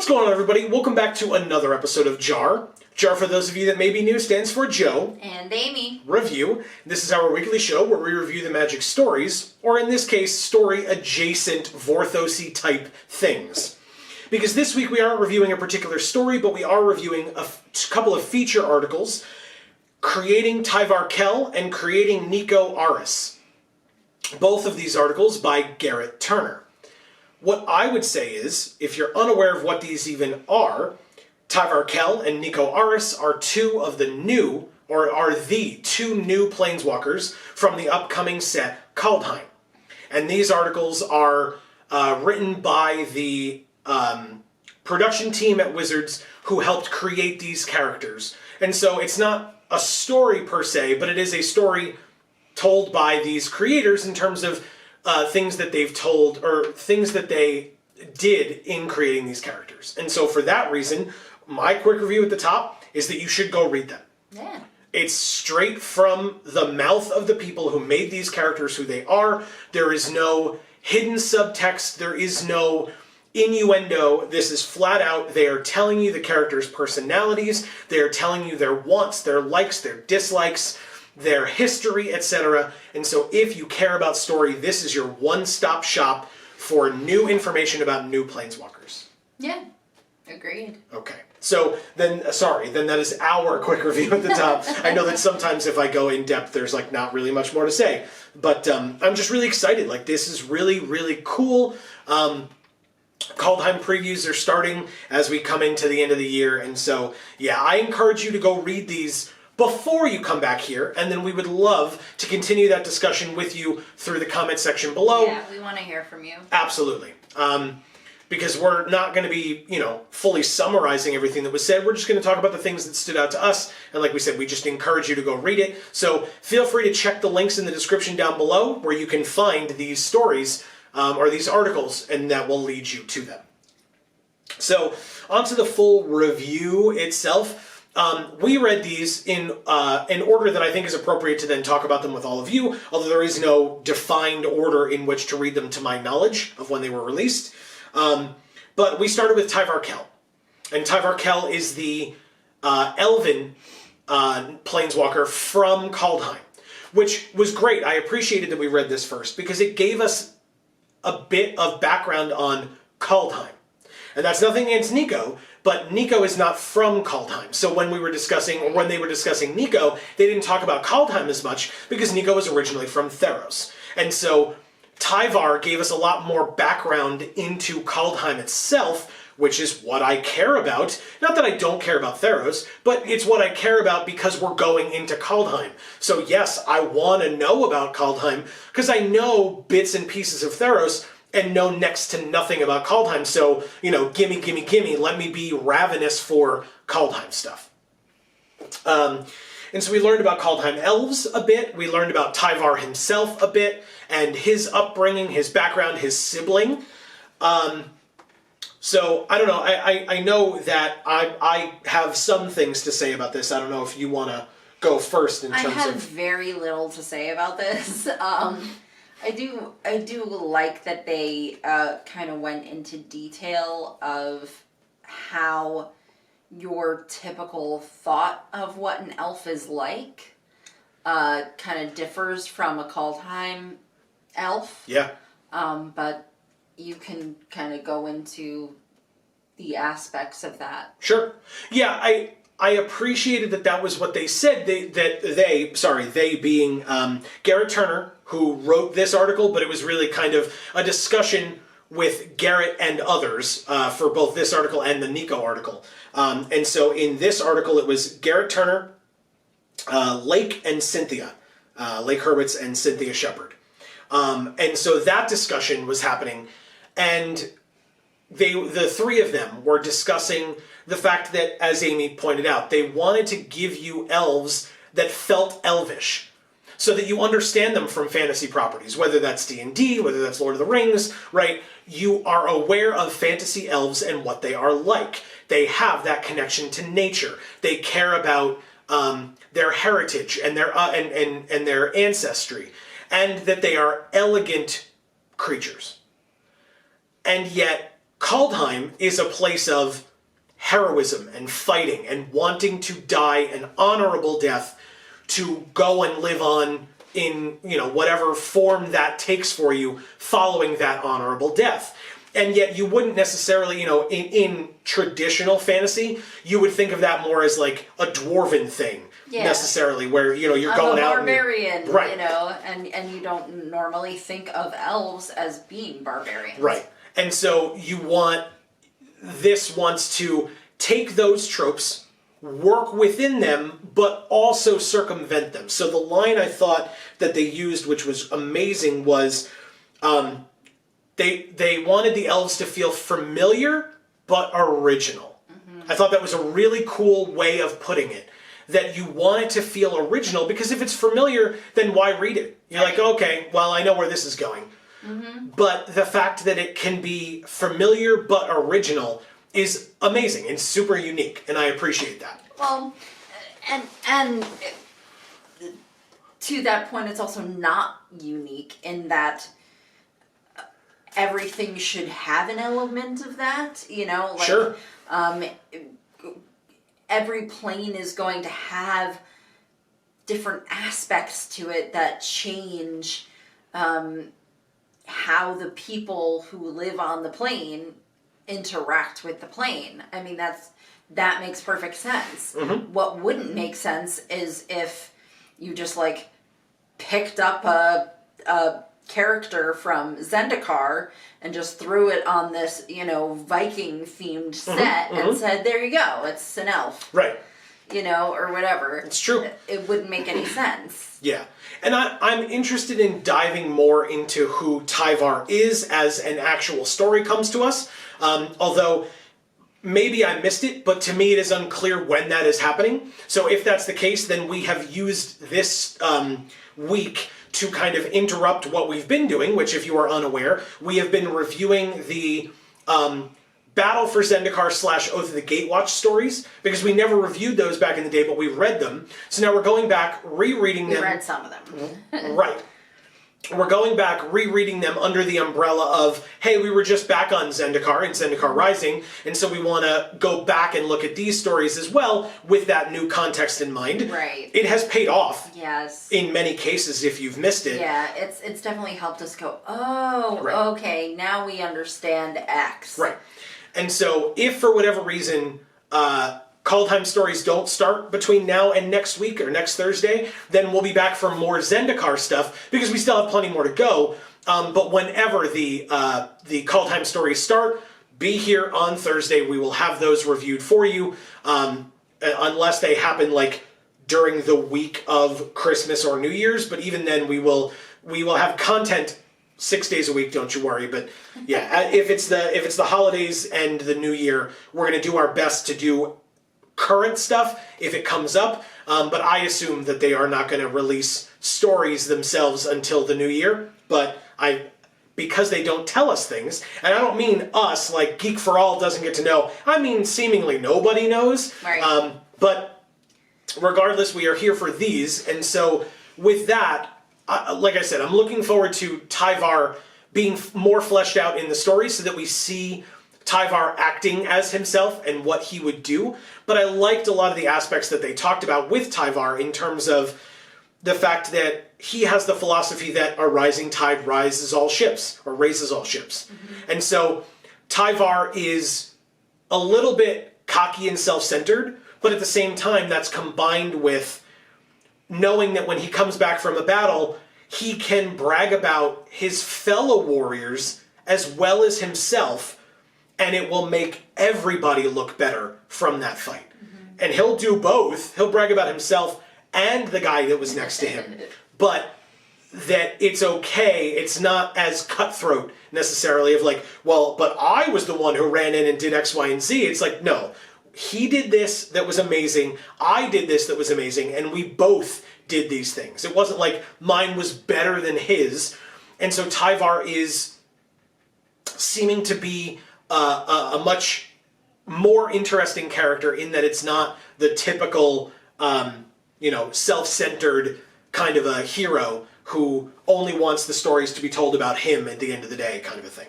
What's going on, everybody? Welcome back to another episode of JaAR. JaAR, for those of you that may be new, stands for Joe and Amy Review. This is our weekly show where we review the Magic stories, or in this case, story-adjacent Vorthos-y type things. Because this week we aren't reviewing a particular story, but we are reviewing a couple of feature articles, Creating Tyvar Kell and Creating Niko Aris. Both of these articles by Garrett Turner. What I would say is, if you're unaware of what these even are, Tyvar Kell and Niko Aris are two new Planeswalkers from the upcoming set Kaldheim. And these articles are written by the production team at Wizards who helped create these characters. And so it's not a story per se, but it is a story told by these creators in terms of things that they've told, or things that they did in creating these characters. And so for that reason, my quick review at the top is that you should go read them. Yeah. It's straight from the mouth of the people who made these characters who they are. There is no hidden subtext. There is no innuendo. This is flat out. They are telling you the characters' personalities. They are telling you their wants, their likes, their dislikes, their history, etc. And so if you care about story, this is your one-stop shop for new information about new Planeswalkers. Yeah, agreed. Okay, so then that is our quick review at the top. I know that sometimes if I go in depth, there's like not really much more to say, but I'm just really excited. Like, this is really, really cool. Kaldheim previews are starting as we come into the end of the year, and so yeah, I encourage you to go read these before you come back here, and then we would love to continue that discussion with you through the comment section below. Yeah, we want to hear from you. Absolutely. Because we're not going to be, fully summarizing everything that was said. We're just going to talk about the things that stood out to us. And like we said, we just encourage you to go read it. So feel free to check the links in the description down below where you can find these stories or these articles, and that will lead you to them. So onto the full review itself. We read these in order that I think is appropriate to then talk about them with all of you, although there is no defined order in which to read them to my knowledge of when they were released. But we started with Tyvar Kell. And Tyvar Kell is the Elven Planeswalker from Kaldheim, which was great. I appreciated that we read this first because it gave us a bit of background on Kaldheim. And that's nothing against Niko, but Niko is not from Kaldheim. So when they were discussing Niko, they didn't talk about Kaldheim as much because Niko was originally from Theros. And so Tyvar gave us a lot more background into Kaldheim itself, which is what I care about. Not that I don't care about Theros, but it's what I care about because we're going into Kaldheim. So yes, I want to know about Kaldheim because I know bits and pieces of Theros and know next to nothing about Kaldheim. So, gimme, let me be ravenous for Kaldheim stuff. And so we learned about Kaldheim elves a bit. We learned about Tyvar himself a bit, and his upbringing, his background, his sibling. So, I don't know. I know that I have some things to say about this. I don't know if you want to go first in terms of... I have very little to say about this. I do like that they kind of went into detail of how your typical thought of what an elf is like kind of differs from a Kaldheim elf. Yeah. But you can kind of go into the aspects of that. Sure. Yeah, I appreciated that was what they said. They being Garrett Turner, who wrote this article, but it was really kind of a discussion with Garrett and others for both this article and the Niko article. And so in this article, it was Garrett Turner, Lake and Cynthia, Lake Hurwitz and Cynthia Shepard. And so that discussion was happening, and the three of them were discussing the fact that, as Amy pointed out, they wanted to give you elves that felt elvish, so that you understand them from fantasy properties, whether that's D&D, whether that's Lord of the Rings, right? You are aware of fantasy elves and what they are like. They have that connection to nature. They care about their heritage and their and their ancestry, and that they are elegant creatures. And yet Kaldheim is a place of heroism and fighting and wanting to die an honorable death to go and live on in, whatever form that takes for you following that honorable death. And yet you wouldn't necessarily, in traditional fantasy, you would think of that more as like a dwarven thing. Yeah. Necessarily, where you're going out. Barbarian, right? And you don't normally think of elves as being barbarians, right? And so this wants to take those tropes, work within them, but also circumvent them. So the line I thought that they used, which was amazing, was they wanted the elves to feel familiar but original. Mm-hmm. I thought that was a really cool way of putting it. That you want it to feel original, because if it's familiar, then why read it? You're like, okay, well, I know where this is going. Mm-hmm. But the fact that it can be familiar but original is amazing and super unique, and I appreciate that. Well, and to that point, it's also not unique in that everything should have an element of that, Sure. Every plane is going to have different aspects to it that change how the people who live on the plane interact with the plane. I mean, that makes perfect sense. Mm-hmm. What wouldn't make sense is if you just picked up a character from Zendikar and just threw it on this, Viking themed set and said, there you go, it's an elf. Right. Or whatever. It's true. It wouldn't make any sense. Yeah. And I'm interested in diving more into who Tyvar is as an actual story comes to us. Although maybe I missed it, but to me it is unclear when that is happening. So if that's the case, then we have used this week to kind of interrupt what we've been doing, which, if you are unaware, we have been reviewing the Battle for Zendikar / Oath of the Gatewatch stories, because we never reviewed those back in the day, but we read them. So now we're going back, rereading them. We read some of them. Right. We're going back, rereading them under the umbrella of, hey, we were just back on Zendikar and Zendikar Rising, and so we want to go back and look at these stories as well with that new context in mind. Right. It has paid off. Yes. In many cases, if you've missed it. Yeah, it's definitely helped us go, oh, right. Okay, now we understand X. Right. And so if for whatever reason Kaldheim stories don't start between now and next week or next Thursday, then we'll be back for more Zendikar stuff, because we still have plenty more to go. But whenever the Kaldheim stories start, be here on Thursday. We will have those reviewed for you, unless they happen during the week of Christmas or New Year's. But even then, we will have content 6 days a week. Don't you worry. But yeah, if it's the holidays and the New Year, we're going to do our best to do current stuff if it comes up, but I assume that they are not going to release stories themselves until the new year. But because they don't tell us things, and I don't mean us, like Geek for All doesn't get to know, I mean seemingly nobody knows. Right. But regardless, we are here for these, and so with that, like I said, I'm looking forward to Tyvar being more fleshed out in the story so that we see Tyvar acting as himself and what he would do. But I liked a lot of the aspects that they talked about with Tyvar in terms of the fact that he has the philosophy that a rising tide rises all ships, or raises all ships. Mm-hmm. And so Tyvar is a little bit cocky and self-centered, but at the same time that's combined with knowing that when he comes back from a battle, he can brag about his fellow warriors as well as himself, and it will make everybody look better from that fight. Mm-hmm. And he'll do both. He'll brag about himself and the guy that was next to him. But that it's okay. It's not as cutthroat necessarily of but I was the one who ran in and did X, Y, and Z. It's no. He did this that was amazing. I did this that was amazing. And we both did these things. It wasn't like mine was better than his. And so Tyvar is seeming to be a much more interesting character in that it's not the typical, self-centered kind of a hero who only wants the stories to be told about him at the end of the day kind of a thing.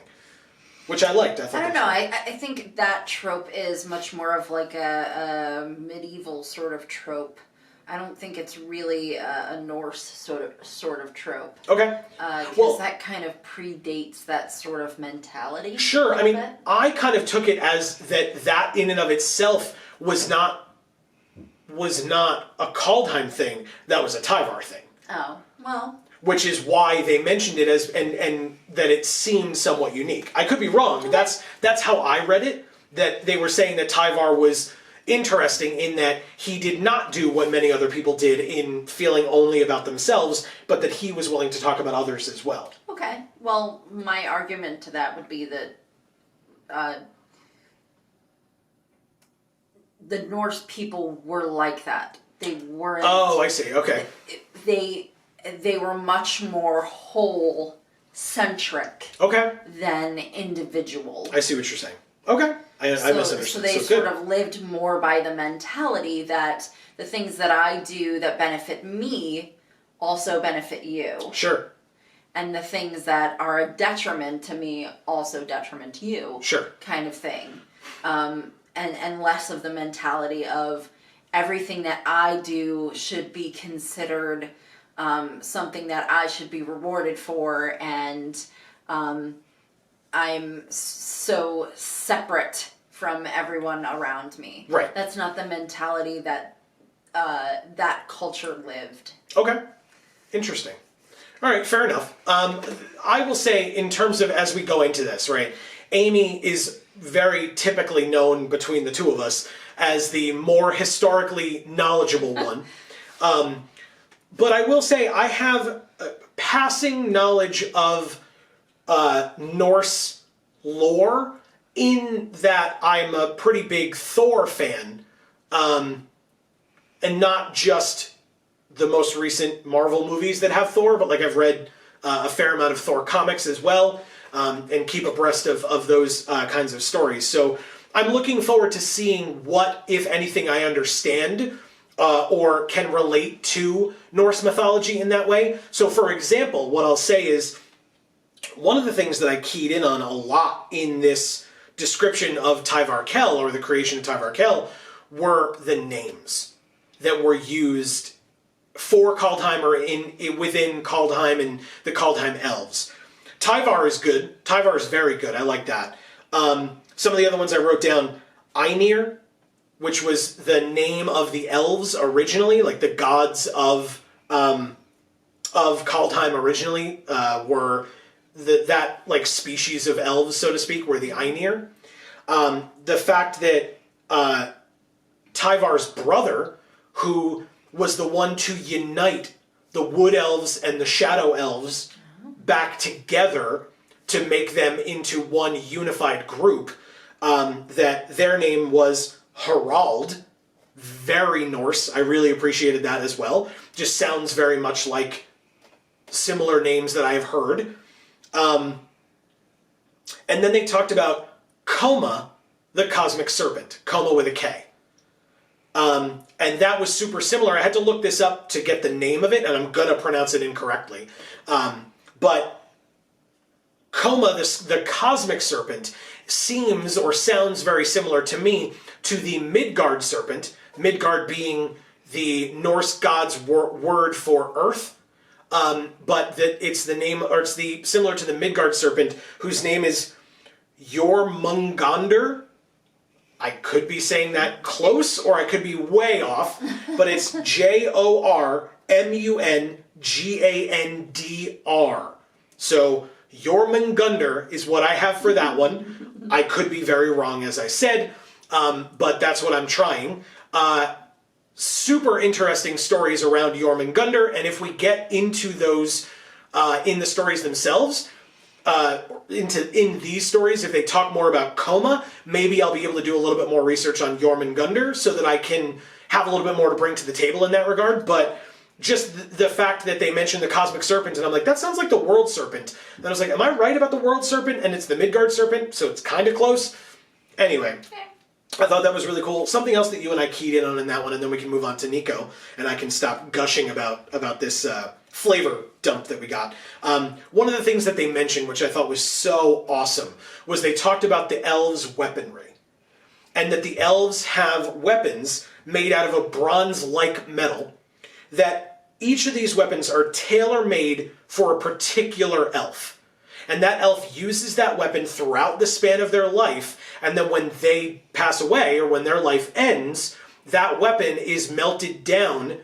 which I liked. I don't know. I think that trope is much more of like a medieval sort of trope. I don't think it's really a Norse sort of trope. Okay. Because that kind of predates that sort of mentality. Sure. I mean, I kind of took it as that in and of itself was not a Kaldheim thing. That was a Tyvar thing. Oh, well. Which is why they mentioned it as and that it seemed somewhat unique. I could be wrong. That's how I read it. That they were saying that Tyvar was interesting in that he did not do what many other people did in feeling only about themselves, but that he was willing to talk about others as well. Okay. Well, my argument to that would be that the Norse people were like that. They weren't. Oh, I see. Okay. They were much more whole-centric. Okay. Than individual. I see what you're saying. Okay. I misunderstood. So they sort of lived more by the mentality that the things that I do that benefit me also benefit you. Sure. And the things that are a detriment to me also detriment to you. Sure. Kind of thing. And less of the mentality of everything that I do should be considered something that I should be rewarded for, and I'm so separate from everyone around me. Right. That's not the mentality that that culture lived. Okay. Interesting. All right, fair enough. I will say, in terms of as we go into this, right, Amy is very typically known between the two of us as the more historically knowledgeable one. But I will say I have passing knowledge of Norse lore in that I'm a pretty big Thor fan, and not just the most recent Marvel movies that have Thor, but like I've read a fair amount of Thor comics as well, and keep abreast of those kinds of stories. So I'm looking forward to seeing what, if anything, I understand or can relate to Norse mythology in that way. So for example, what I'll say is, one of the things that I keyed in on a lot in this description of Tyvar Kell, or the creation of Tyvar Kell, were the names that were used for Kaldheim or within Kaldheim and the Kaldheim elves. Tyvar is good. Tyvar is very good. I like that. Some of the other ones I wrote down, Einir, which was the name of the elves originally, like the gods of Kaldheim originally were that like species of elves, so to speak, were the Einir. The fact that Tyvar's brother, who was the one to unite the wood elves and the shadow elves back together to make them into one unified group, that their name was Harald. Very Norse. I really appreciated that as well. Just sounds very much like similar names that I've heard. And then they talked about Koma, the cosmic serpent. Koma with a K. And that was super similar. I had to look this up to get the name of it, and I'm going to pronounce it incorrectly. But Koma, the cosmic serpent, seems or sounds very similar to me to the Midgard serpent, Midgard being the Norse god's word for earth, but that it's the name, or it's similar to the Midgard serpent, whose name is Jormungandr. I could be saying that close, or I could be way off, but it's Jormungandr. So Jormungandr is what I have for that one. I could be very wrong, as I said, but that's what I'm trying. Super interesting stories around Jormungandr, and if we get into those in the stories themselves, in these stories, if they talk more about Koma, maybe I'll be able to do a little bit more research on Jormungandr so that I can have a little bit more to bring to the table in that regard. But just the fact that they mentioned the cosmic serpent, and I'm like, that sounds like the world serpent. And I was like, am I right about the world serpent? And it's the Midgard serpent, so it's kind of close. Anyway, I thought that was really cool. Something else that you and I keyed in on in that one, and then we can move on to Niko, and I can stop gushing about this flavor dump that we got. One of the things that they mentioned, which I thought was so awesome, was they talked about the elves' weaponry. And that the elves have weapons made out of a bronze-like metal, that each of these weapons are tailor-made for a particular elf. And that elf uses that weapon throughout the span of their life, and then when they pass away, or when their life ends, that weapon is melted down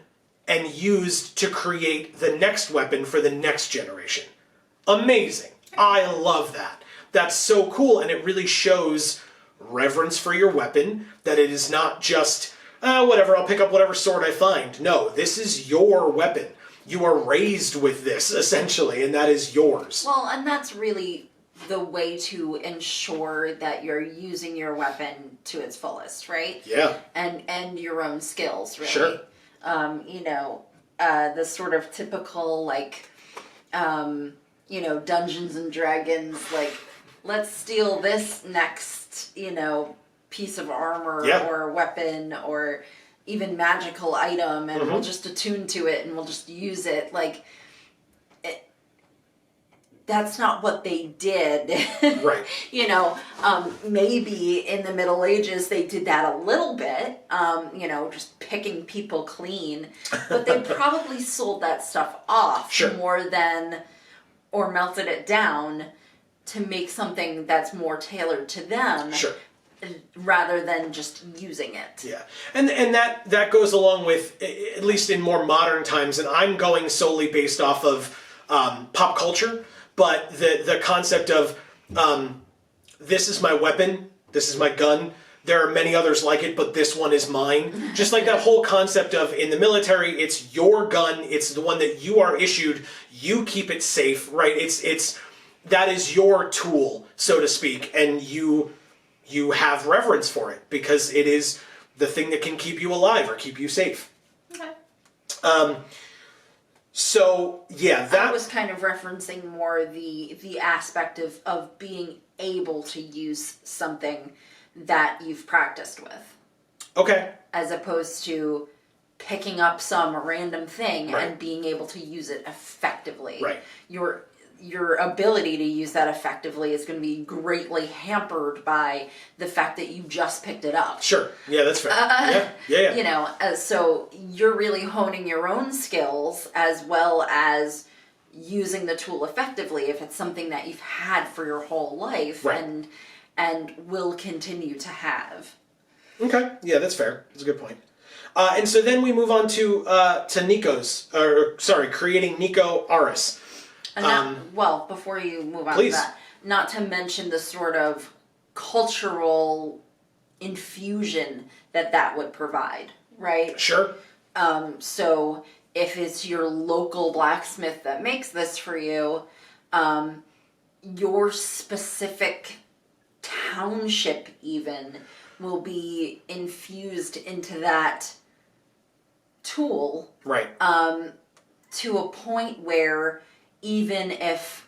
and used to create the next weapon for the next generation. Amazing. I love that. That's so cool, and it really shows reverence for your weapon, that it is not just, whatever, I'll pick up whatever sword I find. No, this is your weapon. You are raised with this, essentially, and that is yours. Well, and that's really the way to ensure that you're using your weapon to its fullest, right? Yeah. And your own skills, really. Sure. The sort of typical, like, Dungeons and Dragons, like, let's steal this next, piece of armor or weapon or even magical item, and we'll just attune to it and we'll just use it. Like, that's not what they did. Right. Maybe in the Middle Ages they did that a little bit, just picking people clean, but they probably sold that stuff off more than, or melted it down to make something that's more tailored to them. Sure. Rather than just using it. Yeah. And that goes along with, at least in more modern times, and I'm going solely based off of pop culture, but the concept of this is my weapon, this is my gun, there are many others like it, but this one is mine. Just like that whole concept of, in the military, it's your gun, it's the one that you are issued, you keep it safe, right? It's that is your tool, so to speak, and you have reverence for it because it is the thing that can keep you alive or keep you safe. Okay. So yeah, that I was kind of referencing more the aspect of being able to use something that you've practiced with. Okay. As opposed to picking up some random thing and being able to use it effectively. Right. Your ability to use that effectively is going to be greatly hampered by the fact that you just picked it up. Sure. Yeah, that's fair. Yeah. So you're really honing your own skills as well as using the tool effectively if it's something that you've had for your whole life and will continue to have. Okay. Yeah, that's fair. That's a good point. And so then we move on to creating Niko Aris. Before you move on please. to that, not to mention the sort of cultural infusion that would provide, right? Sure. So if it's your local blacksmith that makes this for you, your specific township even will be infused into that tool. Right. To a point where even if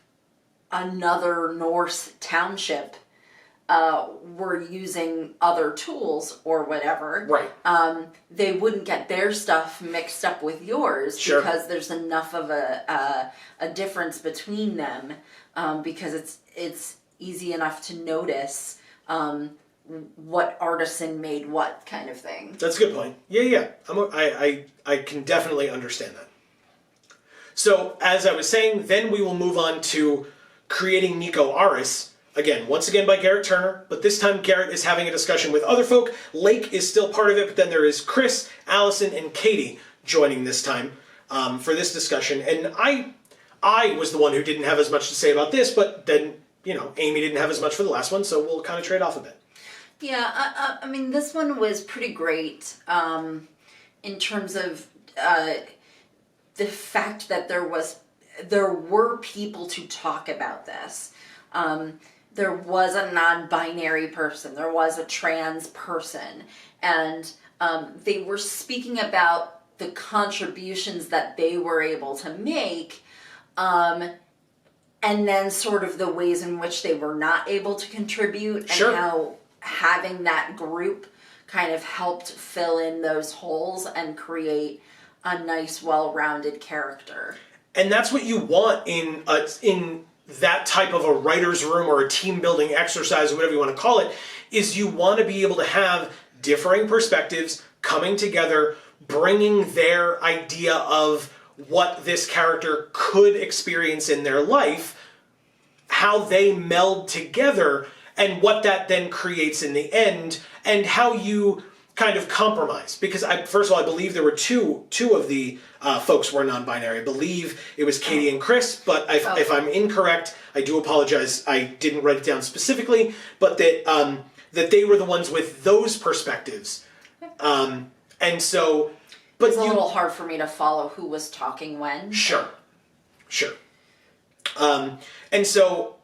another Norse township were using other tools or whatever, they wouldn't get their stuff mixed up with yours because there's enough of a difference between them, because it's easy enough to notice what artisan made what kind of thing. That's a good point. Yeah. I can definitely understand that. So, as I was saying, then we will move on to creating Niko Aris. Once again by Garrett Turner, but this time Garrett is having a discussion with other folk. Lake is still part of it, but then there is Chris, Allison, and Katie joining this time for this discussion. And I was the one who didn't have as much to say about this, but then, Amy didn't have as much for the last one, so we'll kind of trade off a bit. Yeah, I mean, this one was pretty great in terms of the fact that there were people to talk about this. There was a non-binary person, there was a trans person, and they were speaking about the contributions that they were able to make, and then sort of the ways in which they were not able to contribute, and how having that group kind of helped fill in those holes and create a nice, well-rounded character. And that's what you want in that type of a writer's room or a team building exercise, or whatever you want to call it, is you want to be able to have differing perspectives coming together, bringing their idea of what this character could experience in their life, how they meld together, and what that then creates in the end, and how you kind of compromise. Because first of all, I believe there were two of the folks were non-binary. I believe it was Katie and Chris, but if I'm incorrect, I do apologize. I didn't write it down specifically, but that they were the ones with those perspectives. And so, but it's a little hard for me to follow who was talking when. Sure. And so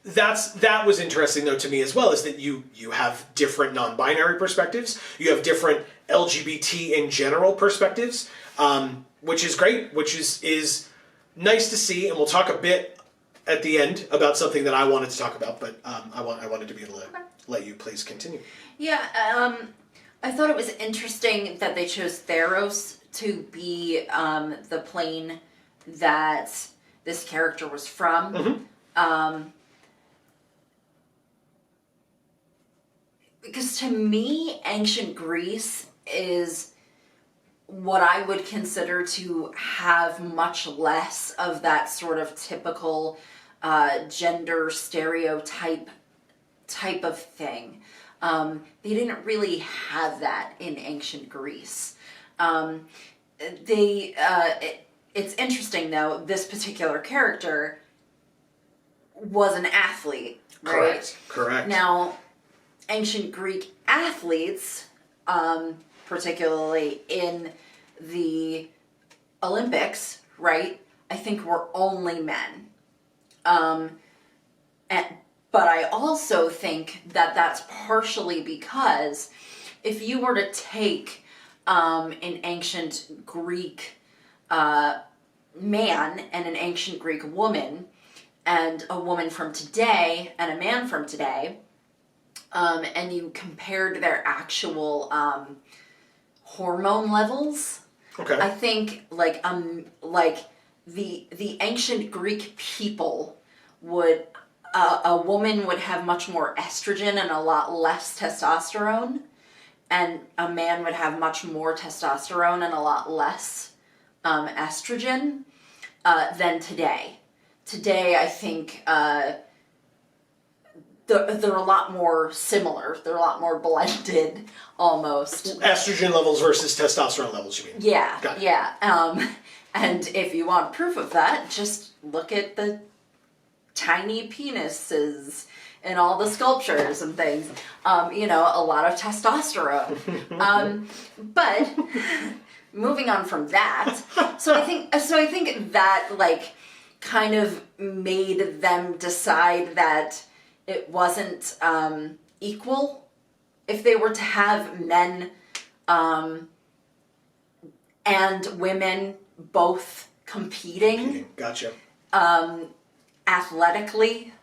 that was interesting though to me as well, is that you have different non-binary perspectives, you have different LGBT in general perspectives, which is great, which is nice to see, and we'll talk a bit at the end about something that I wanted to talk about, but I wanted to be able to let you please continue. Yeah, I thought it was interesting that they chose Theros to be the plane that this character was from. Mm-hmm. Because to me, ancient Greece is what I would consider to have much less of that sort of typical gender stereotype type of thing. They didn't really have that in ancient Greece. It's interesting though, this particular character was an athlete, right? Correct. Now, ancient Greek athletes, particularly in the Olympics, right, I think were only men. But I also think that that's partially because if you were to take an ancient Greek man and an ancient Greek woman, and a woman from today and a man from today, and you compared their actual hormone levels, okay, I think like the ancient Greek people would, a woman would have much more estrogen and a lot less testosterone, and a man would have much more testosterone and a lot less estrogen than today. Today, I think they're a lot more similar. They're a lot more blended, almost. Estrogen levels versus testosterone levels, you mean? Yeah, Got it. yeah. And if you want proof of that, just look at the tiny penises and all the sculptures and things. A lot of testosterone. But moving on from that, so I think that like kind of made them decide that it wasn't equal if they were to have men and women both competing. Gotcha. Athletically.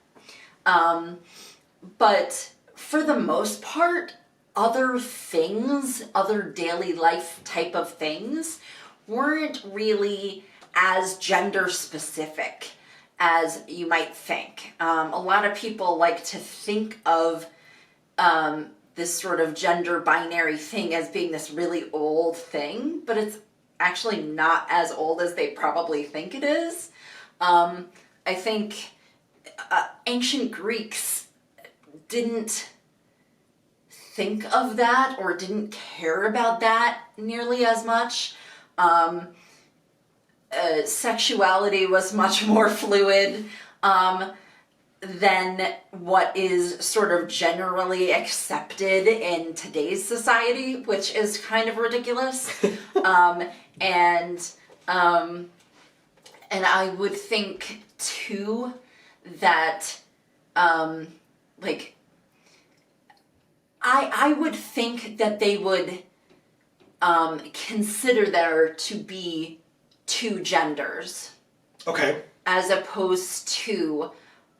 But for the most part, other things, other daily life type of things, weren't really as gender specific as you might think. A lot of people like to think of this sort of gender binary thing as being this really old thing, but it's actually not as old as they probably think it is. I think ancient Greeks didn't think of that or didn't care about that nearly as much. Sexuality was much more fluid than what is sort of generally accepted in today's society, which is kind of ridiculous. And I would think too that I would think that they would consider there to be two genders. Okay. As opposed to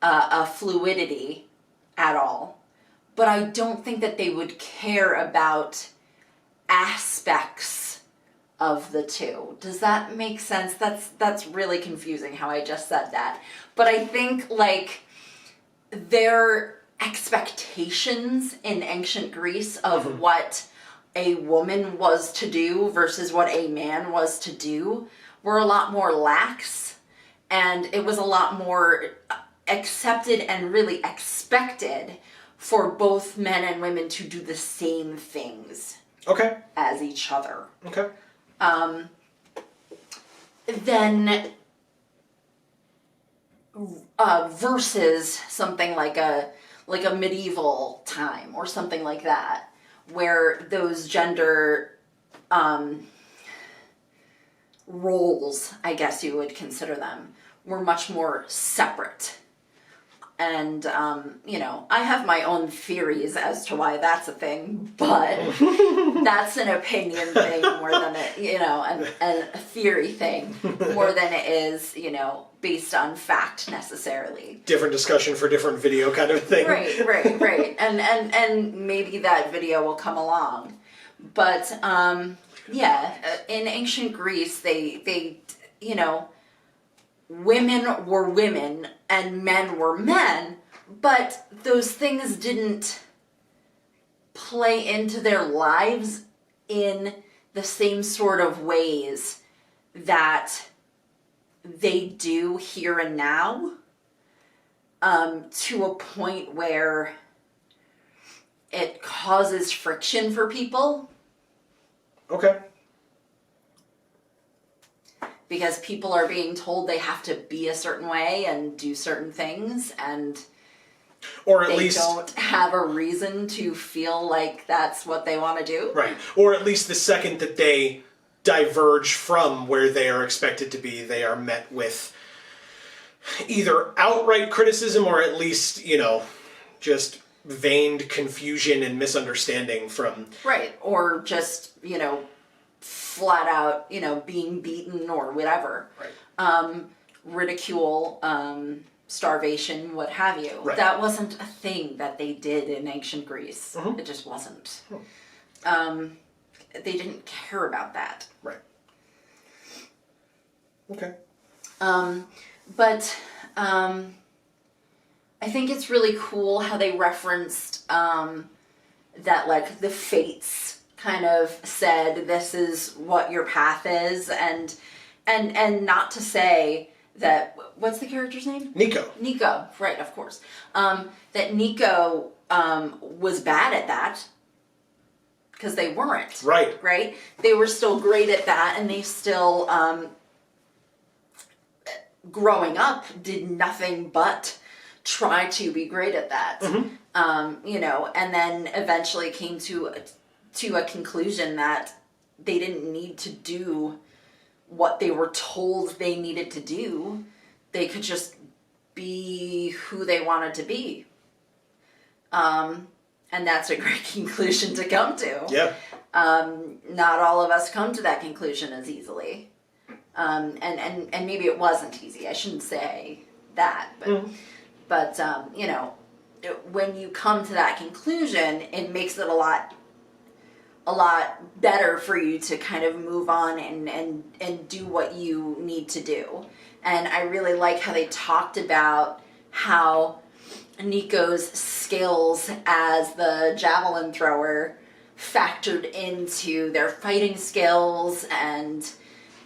a fluidity at all. But I don't think that they would care about aspects of the two. Does that make sense? That's really confusing how I just said that. But I think, like, their expectations in ancient Greece of what a woman was to do versus what a man was to do were a lot more lax, and it was a lot more accepted and really expected for both men and women to do the same things Okay. as each other. Okay. Then versus something like a medieval time or something like that, where those gender roles, I guess you would consider them, were much more separate. And, I have my own theories as to why that's a thing, but that's an opinion thing more than a theory thing more than it is, based on fact necessarily. Different discussion for different video kind of thing. Right. And maybe that video will come along. But, in ancient Greece, they women were women and men were men, but those things didn't play into their lives in the same sort of ways that they do here and now, to a point where it causes friction for people. Okay. Because people are being told they have to be a certain way and do certain things, and or at they least don't have a reason to feel like that's what they want to do. Right. Or at least the second that they diverge from where they are expected to be, they are met with either outright criticism or at least, just veined confusion and misunderstanding from... Right. Or just, flat out, being beaten or whatever. Right. Ridicule, starvation, what have you. Right. That wasn't a thing that they did in ancient Greece. Mm-hmm. It just wasn't. They didn't care about that. Right. Okay. But I think it's really cool how they referenced that, like, the fates kind of said this is what your path is, and not to say that, what's the character's name? Niko, right, of course. That Niko was bad at that, because they weren't. Right? They were still great at that, and they still, growing up, did nothing but try to be great at that. Mm-hmm. And then eventually came to a conclusion that they didn't need to do what they were told they needed to do. They could just be who they wanted to be. And that's a great conclusion to come to. Yeah. Not all of us come to that conclusion as easily. And maybe it wasn't easy. I shouldn't say that. But when you come to that conclusion, it makes it a lot better for you to kind of move on and do what you need to do. And I really like how they talked about how Niko's skills as the javelin thrower factored into their fighting skills and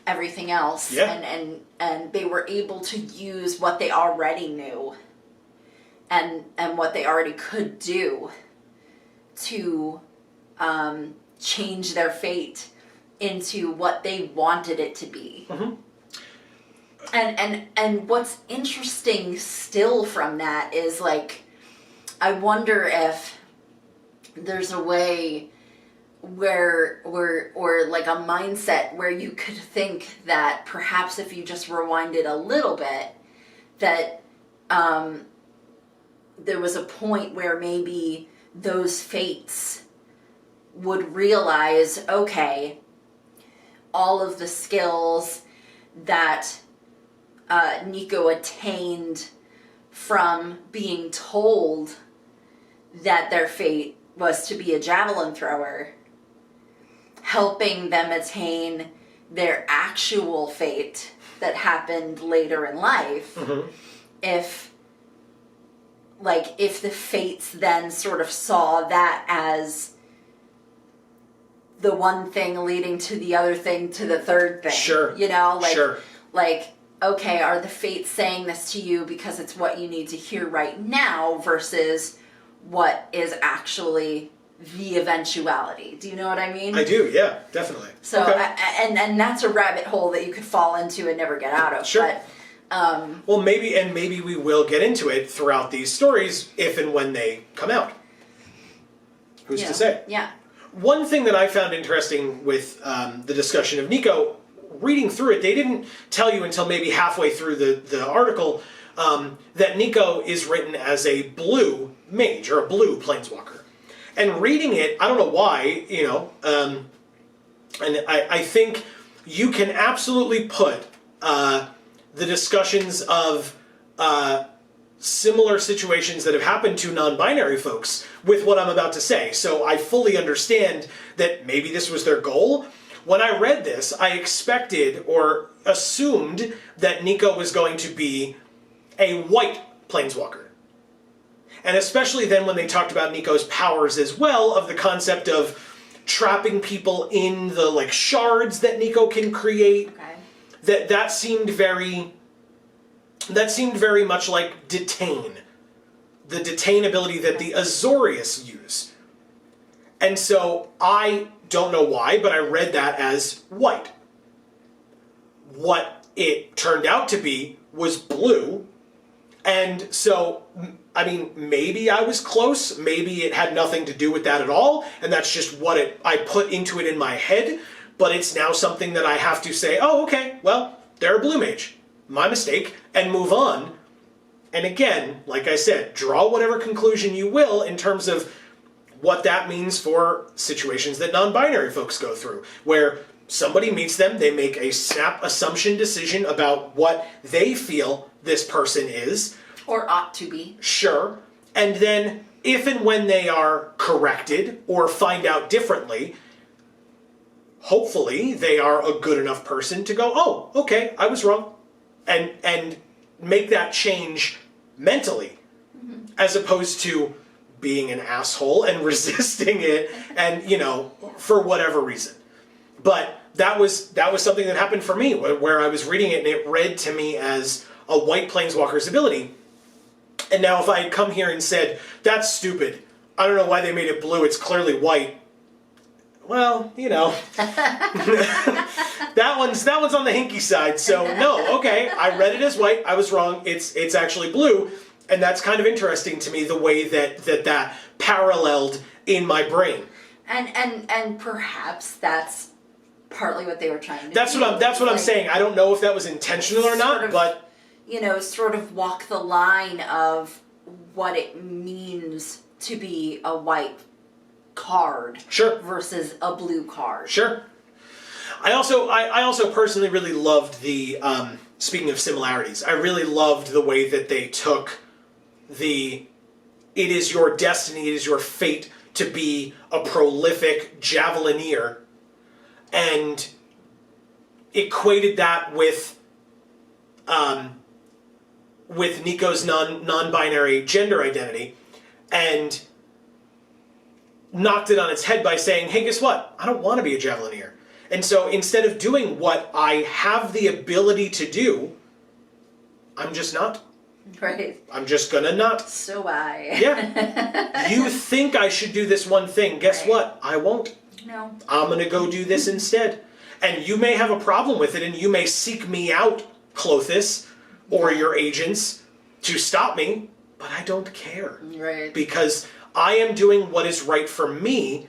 everything else. Yeah. And they were able to use what they already knew and what they already could do to change their fate into what they wanted it to be. Mm-hmm. And what's interesting still from that is, like, I wonder if there's a way where or like a mindset where you could think that perhaps if you just rewinded a little bit, that there was a point where maybe those fates would realize, okay, all of the skills that Niko attained from being told that their fate was to be a javelin thrower, helping them attain their actual fate that happened later in life, if the fates then sort of saw that as the one thing leading to the other thing to the third thing. Sure. You know, Sure. Okay, are the fates saying this to you because it's what you need to hear right now versus what is actually the eventuality? Do you know what I mean? I do, yeah, definitely. So, okay. and that's a rabbit hole that you could fall into and never get out of. Sure. But, well, maybe we will get into it throughout these stories if and when they come out. Who's to say? Yeah. One thing that I found interesting with the discussion of Niko, reading through it, they didn't tell you until maybe halfway through the article that Niko is written as a blue mage, or a blue planeswalker. And reading it, I don't know why, and I think you can absolutely put the discussions of similar situations that have happened to non-binary folks with what I'm about to say. So I fully understand that maybe this was their goal. When I read this, I expected or assumed that Niko was going to be a white planeswalker. And especially then when they talked about Niko's powers as well, of the concept of trapping people in the shards that Niko can create. Okay. That seemed very much like detain. The detain ability that the Azorius use. And so I don't know why, but I read that as white. What it turned out to be was blue. And so, I mean, maybe I was close. Maybe it had nothing to do with that at all. And that's just what I put into it in my head. But it's now something that I have to say, oh, okay, well, they're a blue mage. My mistake. And move on. And again, like I said, draw whatever conclusion you will in terms of what that means for situations that non-binary folks go through, where somebody meets them, they make a snap assumption decision about what they feel this person is. Or ought to be. Sure. And then, if and when they are corrected or find out differently, hopefully they are a good enough person to go, oh, okay, I was wrong. And make that change mentally, as opposed to being an asshole and resisting it and, for whatever reason. But that was something that happened for me, where I was reading it and it read to me as a white planeswalker's ability. And now if I had come here and said, that's stupid, I don't know why they made it blue, it's clearly white. Well, that one's on the hinky side. So no, okay, I read it as white, I was wrong, it's actually blue. And that's kind of interesting to me, the way that paralleled in my brain. And perhaps that's partly what they were trying to do. That's what I'm saying. I don't know if that was intentional or not, but sort of walk the line of what it means to be a white card, sure, versus a blue card. Sure. I also personally really loved the speaking of similarities, I really loved the way that they took it is your destiny, it is your fate to be a prolific javelineer, and equated that with Niko's non-binary gender identity, and knocked it on its head by saying, hey, guess what? I don't want to be a javelineer. And so instead of doing what I have the ability to do, I'm just not. Right. I'm just gonna not. So I. Yeah. You think I should do this one thing. Guess what? I won't. No. I'm gonna go do this instead. And you may have a problem with it, and you may seek me out, Clothis, or your agents, to stop me, but I don't care. Right. Because I am doing what is right for me,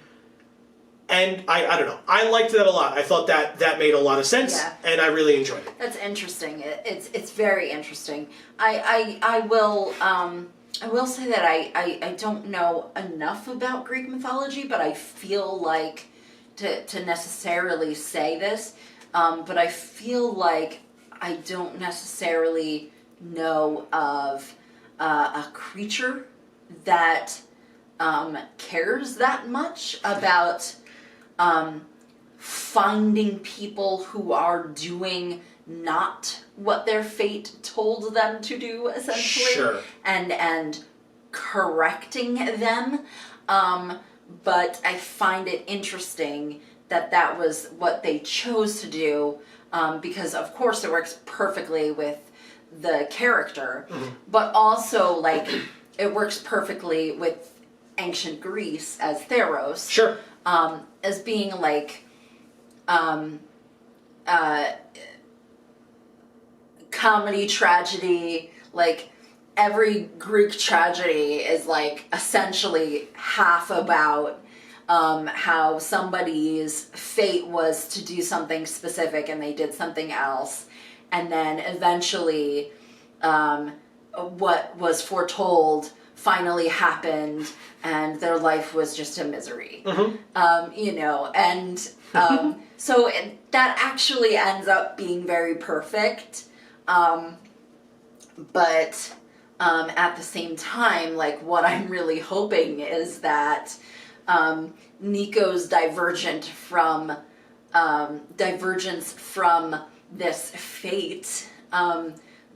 and I don't know. I liked that a lot. I thought that made a lot of sense, and I really enjoyed it. That's interesting. It's very interesting. I will say that I don't know enough about Greek mythology, but I feel like to necessarily say this, but I feel like I don't necessarily know of a creature that cares that much about finding people who are doing not what their fate told them to do, essentially, Sure. and correcting them. But I find it interesting that that was what they chose to do, because of course it works perfectly with the character, but also like it works perfectly with ancient Greece as Theros. Sure. As being like comedy tragedy, like every Greek tragedy is like essentially half about how somebody's fate was to do something specific and they did something else, and then eventually what was foretold finally happened and their life was just a misery. You know, and so that actually ends up being very perfect, but at the same time, like, what I'm really hoping is that Niko's divergence from this fate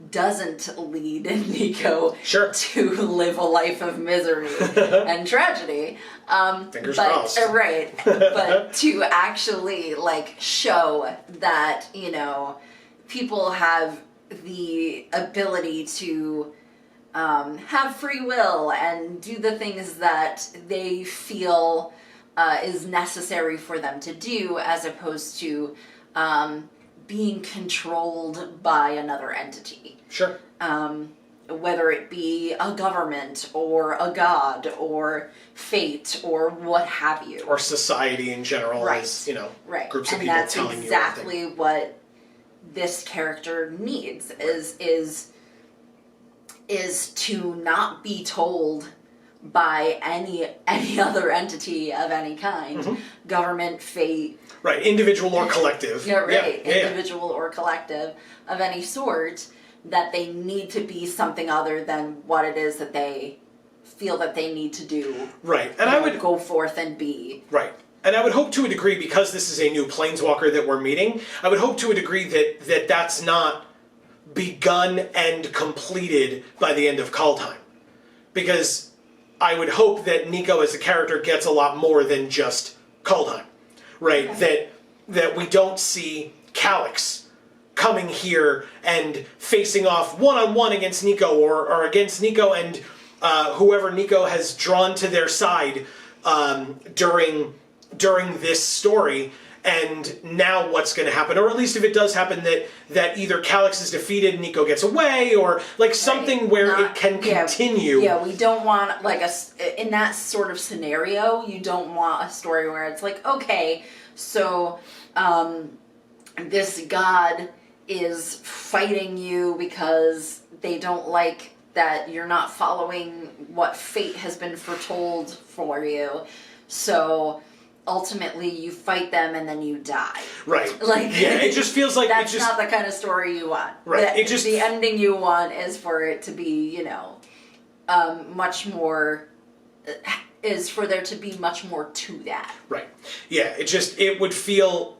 doesn't lead Niko to live a life of misery and tragedy. Fingers crossed. Right. But to actually, like, show that, you know, people have the ability to have free will and do the things that they feel is necessary for them to do, as opposed to being controlled by another entity. Sure. Whether it be a government or a god or fate or what have you. Or society in general, as, you know, groups of people telling you. And that's exactly what this character needs, is to not be told by any other entity of any kind, government, fate. Right, individual or collective. Yeah, right, individual or collective of any sort, that they need to be something other than what it is that they feel that they need to do. Right, and I would go forth and be. Right. And I would hope to a degree, because this is a new Planeswalker that we're meeting, I would hope to a degree that that's not begun and completed by the end of Kaldheim. Because I would hope that Niko as a character gets a lot more than just Kaldheim. Right? Okay. That we don't see Calix coming here and facing off one-on-one against Niko, or against Niko and whoever Niko has drawn to their side during this story, and now what's going to happen, or at least if it does happen, that either Calix is defeated and Niko gets away, or like something where it can continue. Yeah, we don't want, like, in that sort of scenario, you don't want a story where it's like, okay, so this god is fighting you because they don't like that you're not following what fate has been foretold for you, so ultimately you fight them and then you die. Right. Like, yeah, it just feels like that's not the kind of story you want. Right. The ending you want is for it to be, you know, much more, is for there to be much more to that. Right. Yeah, it would feel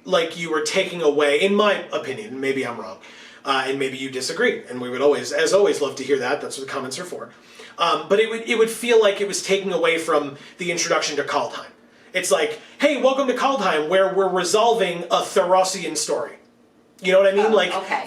like you were taking away, in my opinion, maybe I'm wrong, and maybe you disagree, and we would always, as always, love to hear that. That's what the comments are for. But it would feel like it was taking away from the introduction to Kaldheim. It's like, hey, welcome to Kaldheim, where we're resolving a Therosian story. You know what I mean?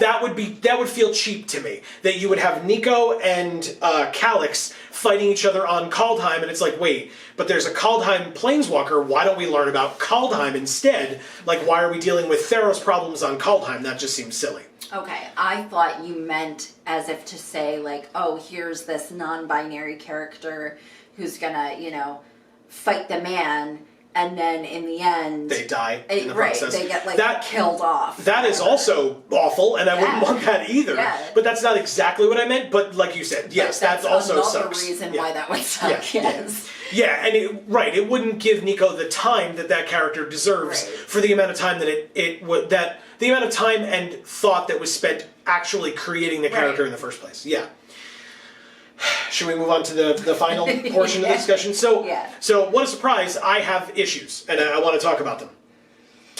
That would feel cheap to me. That you would have Niko and Calix fighting each other on Kaldheim, and it's like, wait, but there's a Kaldheim Planeswalker, why don't we learn about Kaldheim instead? Like, why are we dealing with Theros problems on Kaldheim? That just seems silly. Okay, I thought you meant as if to say, like, oh, here's this non-binary character who's gonna, you know, fight the man, and then in the end they die in the process. They get killed off. That is also awful, and I wouldn't want that either. Yeah. But that's not exactly what I meant. But like you said, yes, that's also sucks. Reason why that would suck. Yes. Yeah, and it wouldn't give Niko the time that character deserves for the amount of time that the amount of time and thought that was spent actually creating the character in the first place. Yeah. Should we move on to the final portion of the discussion? So what a surprise! I have issues, and I want to talk about them.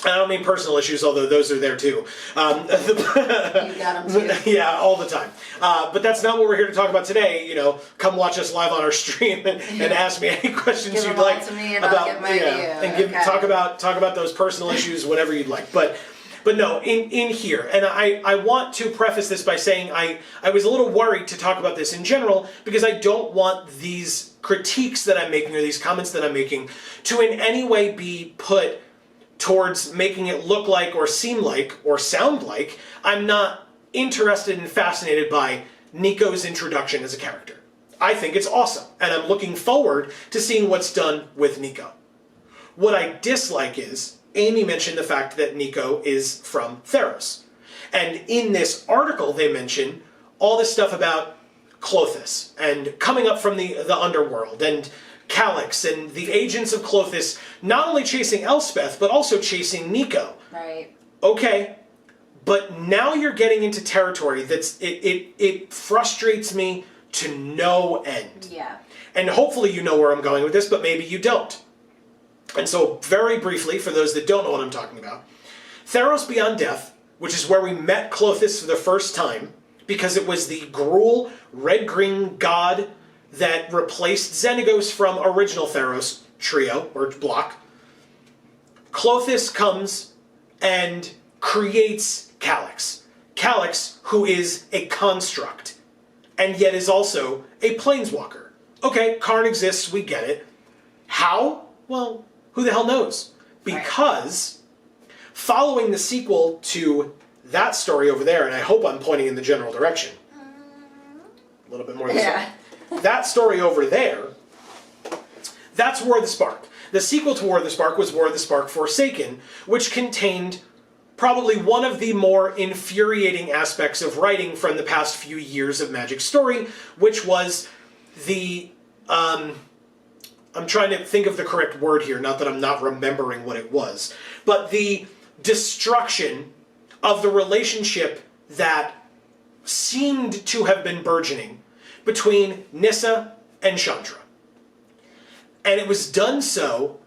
I don't mean personal issues, although those are there too. You got them too. Yeah, all the time. But that's not what we're here to talk about today. You know, come watch us live on our stream and ask me any questions Give you'd them all like to me and about I'll get my view. and talk about those personal issues, whatever you'd like. But no, in here, and I want to preface this by saying I was a little worried to talk about this in general because I don't want these critiques that I'm making or these comments that I'm making to in any way be put towards making it look like or seem like or sound like I'm not interested and fascinated by Niko's introduction as a character. I think it's awesome, and I'm looking forward to seeing what's done with Niko. What I dislike is, Amy mentioned the fact that Niko is from Theros. And in this article they mention all this stuff about Klothys and coming up from the underworld and Calyx and the agents of Klothys not only chasing Elspeth, but also chasing Niko. Right. Okay, but now you're getting into territory that's, it frustrates me to no end. Yeah. And hopefully you know where I'm going with this, but maybe you don't. And so, very briefly, for those that don't know what I'm talking about, Theros Beyond Death, which is where we met Klothys for the first time, because it was the Gruul red-green god that replaced Xenagos from original Theros trio, or block. Klothys comes and creates Calyx. Calyx, who is a construct, and yet is also a planeswalker. Okay, Karn exists, we get it. How? Well, who the hell knows? Because following the sequel to that story over there, and I hope I'm pointing in the general direction. A little bit more this way. That story over there, that's War of the Spark. The sequel to War of the Spark was War of the Spark Forsaken, which contained probably one of the more infuriating aspects of writing from the past few years of Magic story, which was the... I'm trying to think of the correct word here, not that I'm not remembering what it was, but the destruction of the relationship that seemed to have been burgeoning between Nissa and Chandra. And it was done so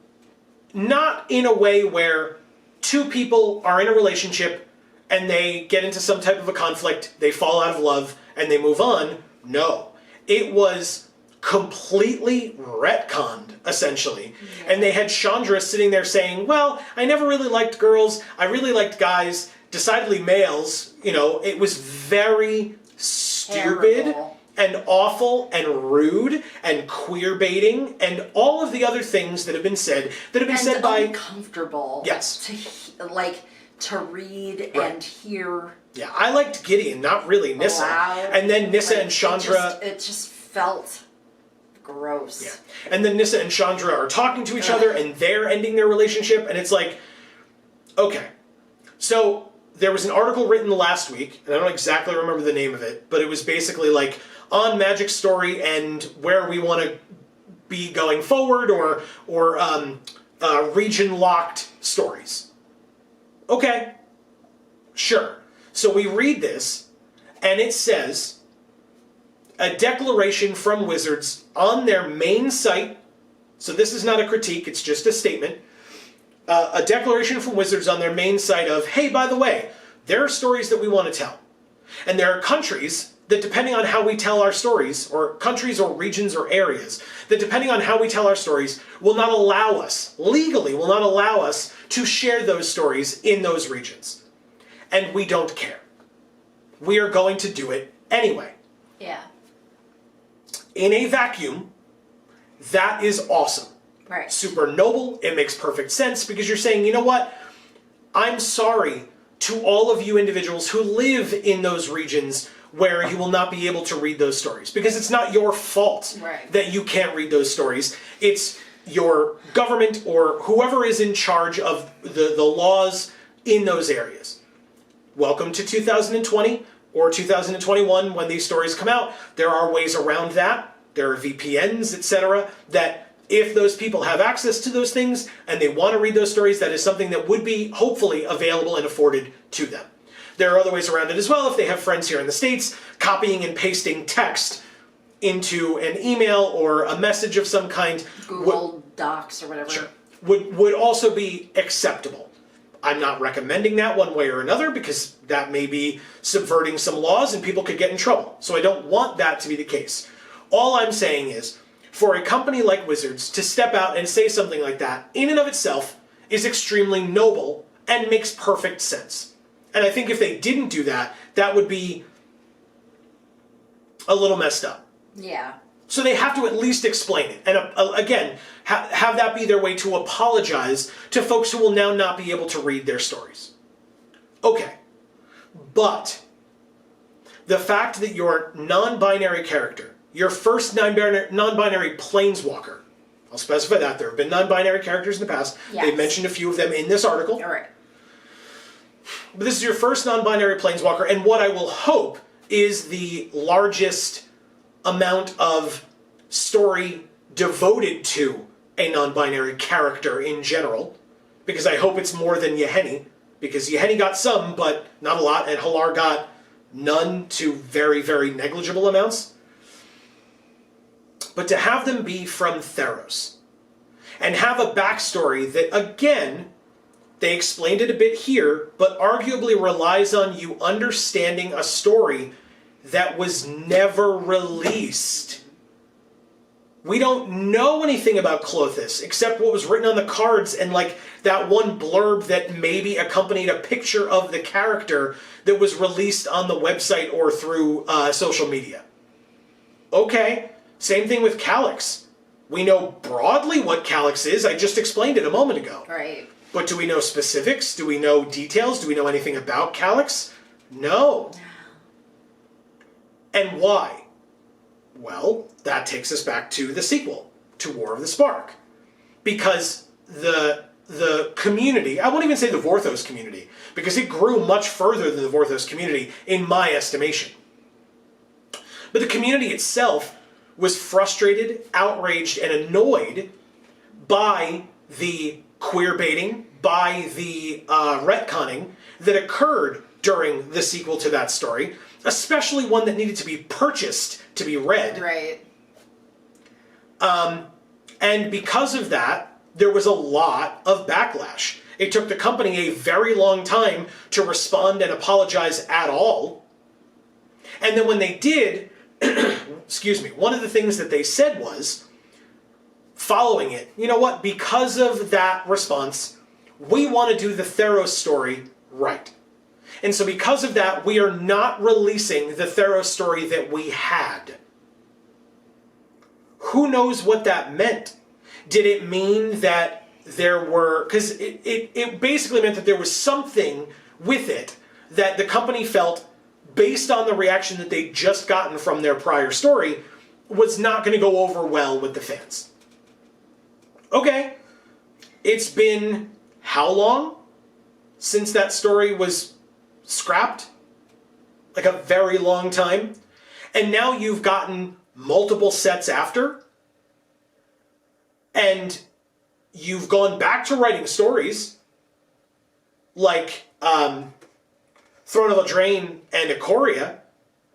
not in a way where two people are in a relationship and they get into some type of a conflict, they fall out of love, and they move on. No. It was completely retconned, essentially. And they had Chandra sitting there saying, well, I never really liked girls, I really liked guys, decidedly males. You know, it was very stupid. Terrible. And awful and rude and queer baiting and all of the other things that have been said by uncomfortable. Yes. To read Right. and hear. Yeah, I liked Gideon, not really Nissa. Aloud. And then Nissa and Chandra. It just felt gross. Yeah. And then Nissa and Chandra are talking to each other and they're ending their relationship, and it's like, okay. So there was an article written last week, and I don't exactly remember the name of it, but it was basically like on Magic Story and where we want to be going forward, or region-locked stories. Okay, sure. So we read this, and it says, a declaration from Wizards on their main site, so this is not a critique, it's just a statement, a declaration from Wizards on their main site of, hey, by the way, there are stories that we want to tell. And there are countries that, depending on how we tell our stories, or countries or regions or areas, that depending on how we tell our stories, will not allow us, legally will not allow us to share those stories in those regions. And we don't care. We are going to do it anyway. Yeah. In a vacuum, that is awesome. Right. Super noble, it makes perfect sense, because you're saying, you know what, I'm sorry to all of you individuals who live in those regions where you will not be able to read those stories. Because it's not your fault that you can't read those stories. It's your government or whoever is in charge of the laws in those areas. Welcome to 2020 or 2021 when these stories come out. There are ways around that. There are VPNs, etc., that if those people have access to those things and they want to read those stories, that is something that would be hopefully available and afforded to them. There are other ways around it as well. If they have friends here in the States, copying and pasting text into an email or a message of some kind. Google Docs or whatever. Sure. Would also be acceptable. I'm not recommending that one way or another because that may be subverting some laws and people could get in trouble. So I don't want that to be the case. All I'm saying is, for a company like Wizards to step out and say something like that, in and of itself, is extremely noble and makes perfect sense. And I think if they didn't do that, that would be a little messed up. Yeah. So they have to at least explain it. And again, have that be their way to apologize to folks who will now not be able to read their stories. Okay. But the fact that your non-binary character, your first non-binary planeswalker, I'll specify that. There have been non-binary characters in the past. Yes. They've mentioned a few of them in this article. All right. But this is your first non-binary planeswalker, and what I will hope is the largest amount of story devoted to a non-binary character in general, because I hope it's more than Yahenni, because Yahenni got some, but not a lot, and Halar got none to very, very negligible amounts. But to have them be from Theros, and have a backstory that, again, they explained it a bit here, but arguably relies on you understanding a story that was never released. We don't know anything about Klothys, except what was written on the cards and like that one blurb that maybe accompanied a picture of the character that was released on the website or through social media. Okay, same thing with Calyx. We know broadly what Calyx is, I just explained it a moment ago. Right. But do we know specifics? Do we know details? Do we know anything about Calyx? No. And why? Well, that takes us back to the sequel, to War of the Spark. Because the community, I won't even say the Vorthos community, because it grew much further than the Vorthos community, in my estimation. But the community itself was frustrated, outraged, and annoyed by the queer baiting, by the retconning that occurred during the sequel to that story, especially one that needed to be purchased to be read. Right. And because of that, there was a lot of backlash. It took the company a very long time to respond and apologize at all. And then when they did, excuse me, one of the things that they said was, following it, you know what, because of that response, we want to do the Theros story right. And so because of that, we are not releasing the Theros story that we had. Who knows what that meant? Did it mean that there were... Because it basically meant that there was something with it that the company felt, based on the reaction that they'd just gotten from their prior story, was not going to go over well with the fans. Okay. It's been how long since that story was scrapped? Like a very long time. And now you've gotten multiple sets after. And you've gone back to writing stories. Like Throne of Eldraine and Ikoria,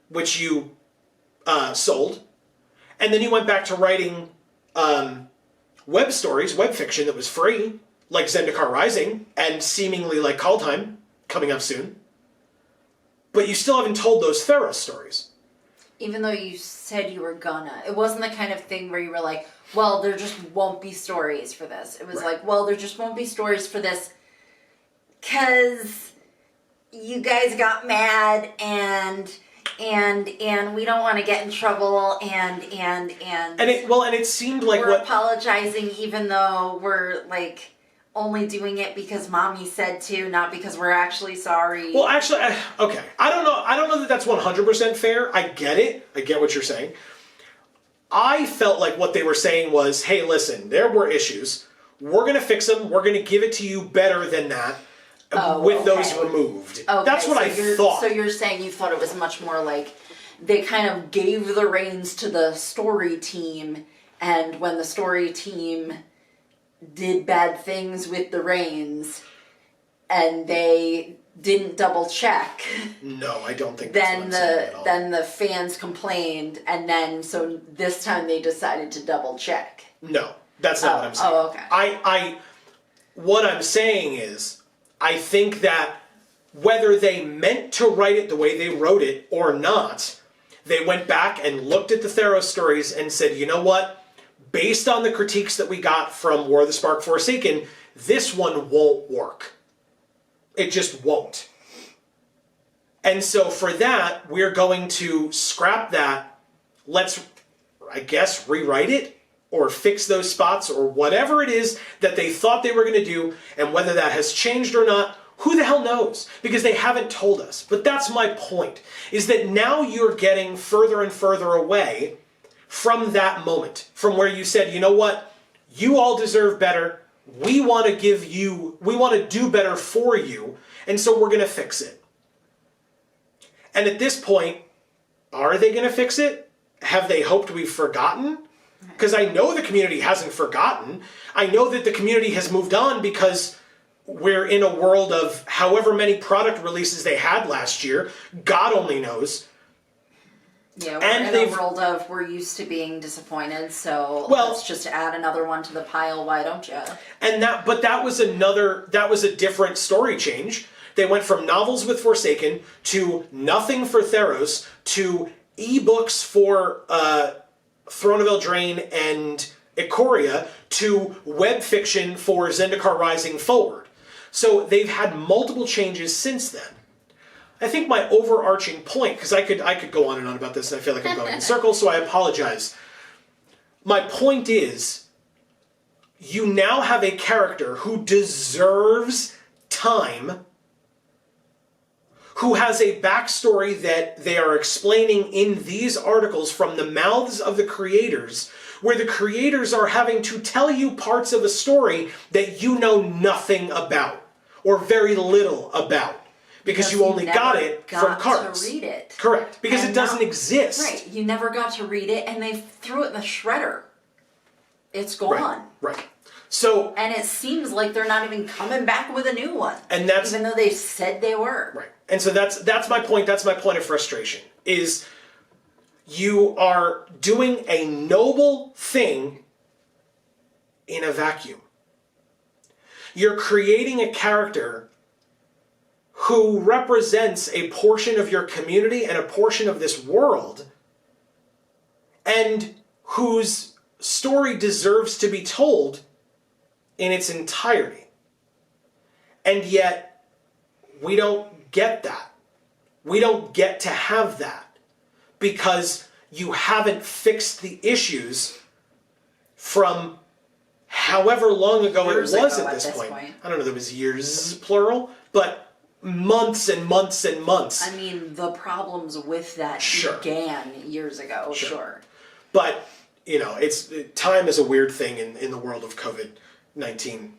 which you sold. And then you went back to writing web stories, web fiction that was free, like Zendikar Rising, and seemingly like Kaldheim, coming up soon. But you still haven't told those Theros stories. Even though you said you were gonna. It wasn't the kind of thing where you were like, well, there just won't be stories for this. It was Right. like, well, there just won't be stories for this because you guys got mad and we don't want to get in trouble and it seemed like we're what apologizing even though we're like only doing it because mommy said to, not because we're actually sorry. Well, actually, okay. I don't know that that's 100% fair. I get it. I get what you're saying. I felt like what they were saying was, hey, listen, there were issues. We're going to fix them. We're going to give it to you better than that with those removed. Okay, That's what I thought. So you're saying you thought it was much more like they kind of gave the reins to the story team, and when the story team did bad things with the reins and they didn't double check. No, I don't think that's what I'm saying at all. Then the fans complained, and then so this time they decided to double check. No, that's not what I'm saying. Oh, okay. What I'm saying is, I think that whether they meant to write it the way they wrote it or not, they went back and looked at the Theros stories and said, you know what? Based on the critiques that we got from War of the Spark Forsaken, this one won't work. It just won't. And so for that, we're going to scrap that. Let's, I guess, rewrite it or fix those spots or whatever it is that they thought they were going to do. And whether that has changed or not, who the hell knows? Because they haven't told us. But that's my point, is that now you're getting further and further away from that moment, from where you said, you know what? You all deserve better. We want to do better for you. And so we're going to fix it. And at this point, are they going to fix it? Have they hoped we've forgotten? Because I know the community hasn't forgotten. I know that the community has moved on because we're in a world of however many product releases they had last year. God only knows. Yeah, we're in a world of we're used to being disappointed, so let's just add another one to the pile. Why don't you? And that was a different story change. They went from novels with Forsaken to nothing for Theros to ebooks for Throne of Eldraine and Ikoria to web fiction for Zendikar Rising forward. So they've had multiple changes since then. I think my overarching point, because I could go on and on about this and I feel like I'm going in circles, so I apologize. My point is, you now have a character who deserves time, who has a backstory that they are explaining in these articles from the mouths of the creators, where the creators are having to tell you parts of a story that you know nothing about, or very little about, because you only got it from cards. To read it. Correct, because it doesn't exist. Right, you never got to read it, and they threw it in the shredder. It's gone. Right. So, and it seems like they're not even coming back with a new one, and that's even though they said they were. Right. And so that's my point. That's my point of frustration. Is you are doing a noble thing in a vacuum. You're creating a character who represents a portion of your community and a portion of this world, and whose story deserves to be told in its entirety. And yet, we don't get that. We don't get to have that because you haven't fixed the issues from however long ago it was at this point. I don't know, there was years, plural, but months and months and months. I mean, the problems with that began years ago, sure. But, you know, time is a weird thing in the world of COVID-19.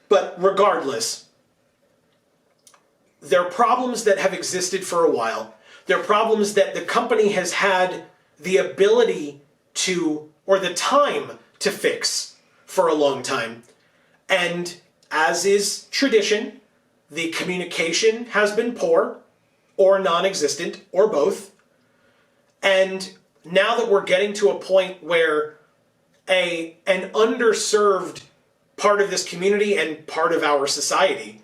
But regardless, there are problems that have existed for a while. There are problems that the company has had the ability to, or the time to fix for a long time. And as is tradition, the communication has been poor, or non-existent, or both. And now that we're getting to a point where an underserved part of this community and part of our society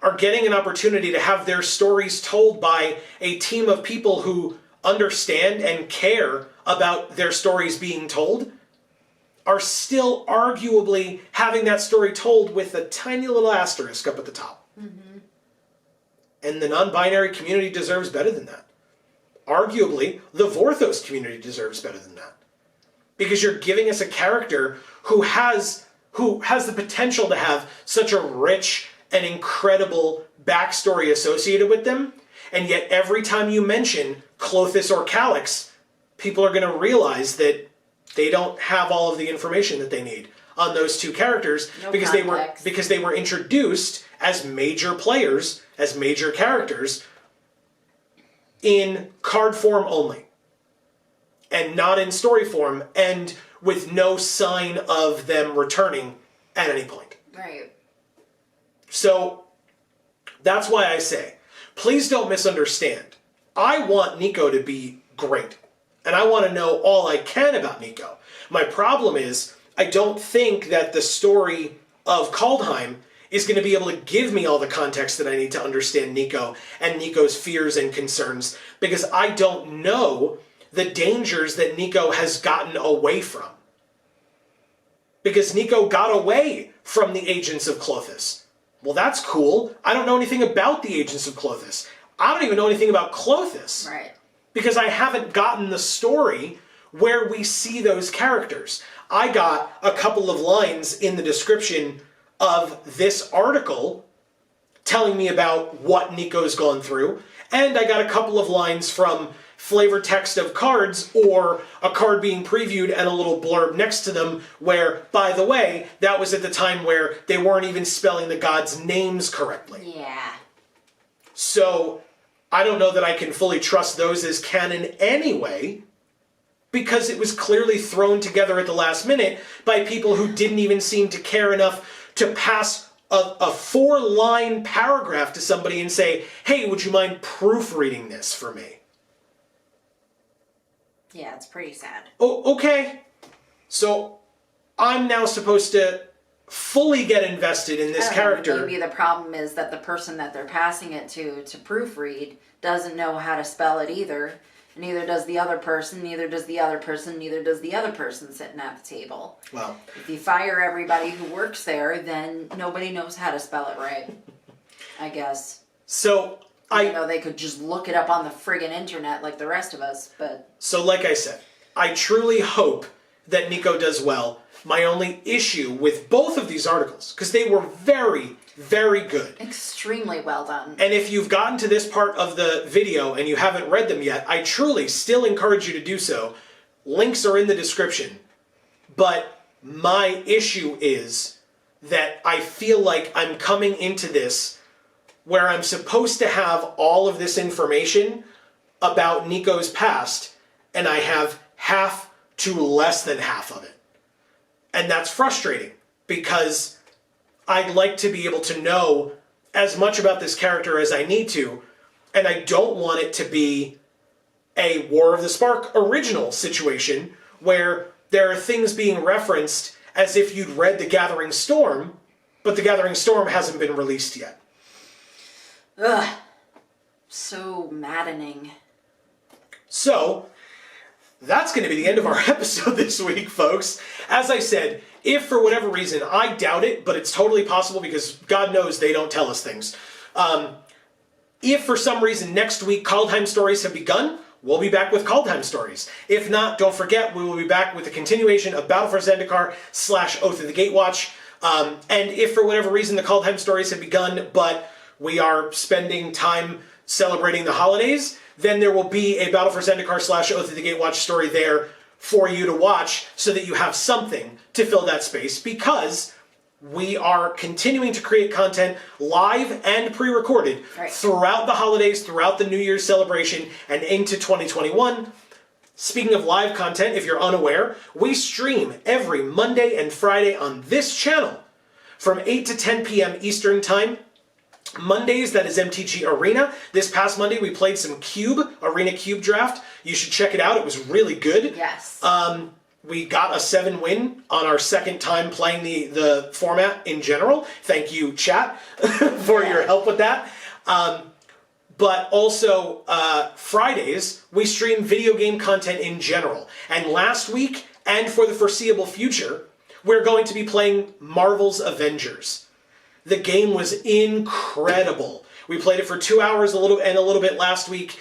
are getting an opportunity to have their stories told by a team of people who understand and care about their stories being told, are still arguably having that story told with a tiny little asterisk up at the top. Mm-hmm. And the non-binary community deserves better than that. Arguably, the Vorthos community deserves better than that. Because you're giving us a character who has the potential to have such a rich and incredible backstory associated with them, and yet every time you mention Klothys or Calyx, people are going to realize that they don't have all of the information that they need on those two characters because they were introduced as major players, as major characters in card form only, and not in story form, and with no sign of them returning at any point. Right. So that's why I say, please don't misunderstand. I want Niko to be great, and I want to know all I can about Niko. My problem is, I don't think that the story of Kaldheim is going to be able to give me all the context that I need to understand Niko and Niko's fears and concerns, because I don't know the dangers that Niko has gotten away from. Because Niko got away from the Agents of Klothys. Well, that's cool. I don't know anything about the Agents of Klothys. I don't even know anything about Klothys. Right. Because I haven't gotten the story where we see those characters. I got a couple of lines in the description of this article telling me about what Niko's gone through, and I got a couple of lines from flavor text of cards, or a card being previewed and a little blurb next to them where, by the way, that was at the time where they weren't even spelling the gods' names correctly. Yeah. So I don't know that I can fully trust those as canon anyway, because it was clearly thrown together at the last minute by people who didn't even seem to care enough to pass a 4-line paragraph to somebody and say, hey, would you mind proofreading this for me? Yeah, it's pretty sad. Oh, okay. So I'm now supposed to fully get invested in this character. Maybe the problem is that the person that they're passing it to proofread doesn't know how to spell it either. Neither does the other person, neither does the other person, neither does the other person sitting at the table. Well, if you fire everybody who works there, then nobody knows how to spell it right, I guess. So I know they could just look it up on the friggin' internet like the rest of us, but... So like I said, I truly hope that Niko does well. My only issue with both of these articles, because they were very, very good. Extremely well done. And if you've gotten to this part of the video and you haven't read them yet, I truly still encourage you to do so. Links are in the description. But my issue is that I feel like I'm coming into this where I'm supposed to have all of this information about Niko's past, and I have half to less than half of it. And that's frustrating, because I'd like to be able to know as much about this character as I need to, and I don't want it to be a War of the Spark original situation where there are things being referenced as if you'd read The Gathering Storm, but The Gathering Storm hasn't been released yet. Ugh. So maddening. So, that's going to be the end of our episode this week, folks. As I said, if for whatever reason, I doubt it, but it's totally possible because God knows they don't tell us things. If for some reason next week Kaldheim stories have begun, we'll be back with Kaldheim stories. If not, don't forget, we will be back with the continuation of Battle for Zendikar / Oath of the Gatewatch. And if for whatever reason the Kaldheim stories have begun, but we are spending time celebrating the holidays, then there will be a Battle for Zendikar / Oath of the Gatewatch story there for you to watch so that you have something to fill that space, because we are continuing to create content live and pre-recorded throughout the holidays, throughout the New Year's celebration, and into 2021. Speaking of live content, if you're unaware, we stream every Monday and Friday on this channel from 8 to 10 p.m. Eastern Time. Mondays, that is MTG Arena. This past Monday, we played some Arena Cube Draft. You should check it out. It was really good. Yes. We got a 7 win on our second time playing the format in general. Thank you, chat, for your help with that. But also, Fridays, we stream video game content in general. And last week, and for the foreseeable future, we're going to be playing Marvel's Avengers. The game was incredible. We played it for 2 hours a little bit last week.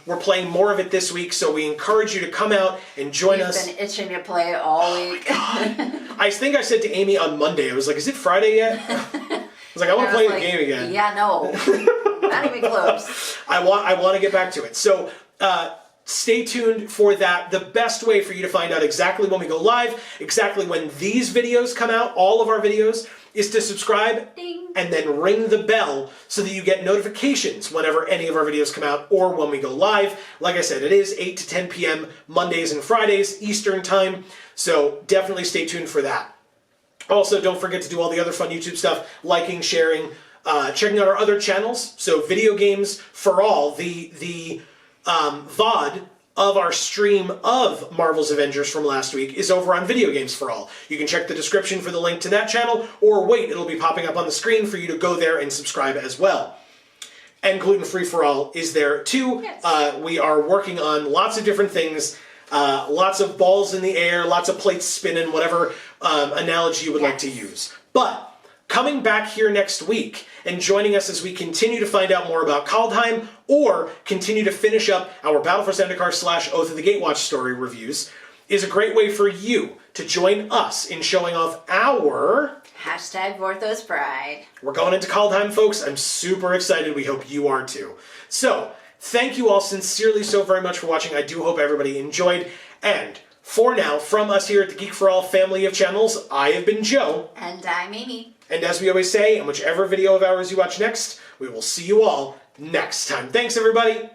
We're playing more of it this week, so we encourage you to come out and join us. I've been itching to play it all week. I think I said to Amy on Monday, I was like, is it Friday yet? I was like, I want to play the game again. Yeah, no. Not even close. I want to get back to it. So stay tuned for that. The best way for you to find out exactly when we go live, exactly when these videos come out, all of our videos, is to subscribe Ding. And then ring the bell so that you get notifications whenever any of our videos come out or when we go live. Like I said, it is 8 to 10 p.m. Mondays and Fridays Eastern Time, so definitely stay tuned for that. Also, don't forget to do all the other fun YouTube stuff, liking, sharing, checking out our other channels. So Video Games for All, the VOD of our stream of Marvel's Avengers from last week is over on Video Games for All. You can check the description for the link to that channel, or wait, it'll be popping up on the screen for you to go there and subscribe as well. And Gluten Free for All is there too. Yes. We are working on lots of different things, lots of balls in the air, lots of plates spinning, whatever analogy you would like to use. But coming back here next week and joining us as we continue to find out more about Kaldheim, or continue to finish up our Battle for Zendikar / Oath of the Gatewatch story reviews, is a great way for you to join us in showing off our... #Vorthos Pride. We're going into Kaldheim, folks. I'm super excited. We hope you are too. So, thank you all sincerely so very much for watching. I do hope everybody enjoyed. And for now, from us here at the Geek for All family of channels, I have been Joe. And I'm Amy. And as we always say, in whichever video of ours you watch next, we will see you all next time. Thanks, everybody.